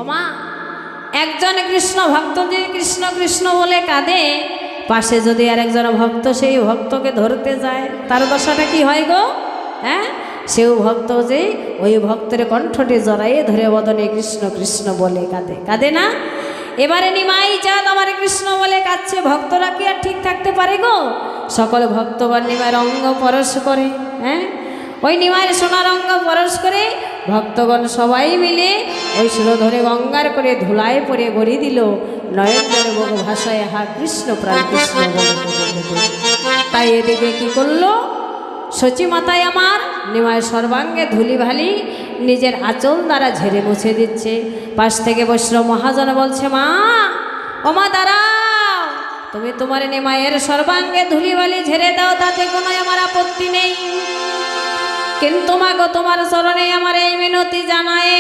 ওমা একজন কৃষ্ণ ভক্ত যদি কৃষ্ণ কৃষ্ণ বলে কাঁদে, পাশে যদি আর একজন ভক্ত সেই ভক্তকে ধরতে যায়, তার দশাটা কি হয় গো? হ্যাঁ, সেও ভক্ত যে ওই ভক্তের কণ্ঠটি জড়াইয়ে ধরে বদনে কৃষ্ণ কৃষ্ণ বলে কাঁদে, কাঁদে না? এবারে নিমাই চাঁদ আমার কৃষ্ণ বলে কাঁদছে, ভক্তরা কি আর ঠিক থাকতে পারে গো? সকল ভক্তগণ নিমায়ের অঙ্গ পরশ করে, হ্যাঁ ওই নিমায়ের সোনার অঙ্গ পরশ করে ভক্তগণ সবাই মিলে ওই সুর ধরে গঙ্গার করে ধুলায় পরে গড়ি দিল, নয়ন জলে মুখ ভাষায় হা কৃষ্ণ প্রাণ কৃষ্ণ বলে। তাই এদিকে কি করলো সচী মাতায় আমার নিমায়ের সর্বাঙ্গে ধুলি ভালি নিজের আঁচল দ্বারা ঝেড়ে মুছে দিচ্ছে। পাশ থেকে বৈষ্ণব মহাজন বলছে, মা ও মা দাঁড়াও, তুমি তোমার নিমায়ের সর্বাঙ্গে ধুলি বালি ঝেড়ে দাও, তাতে কোনো আমার আপত্তি নেই, কিন্তু মা গো তোমার চরণে আমার এই মিনতি জানায়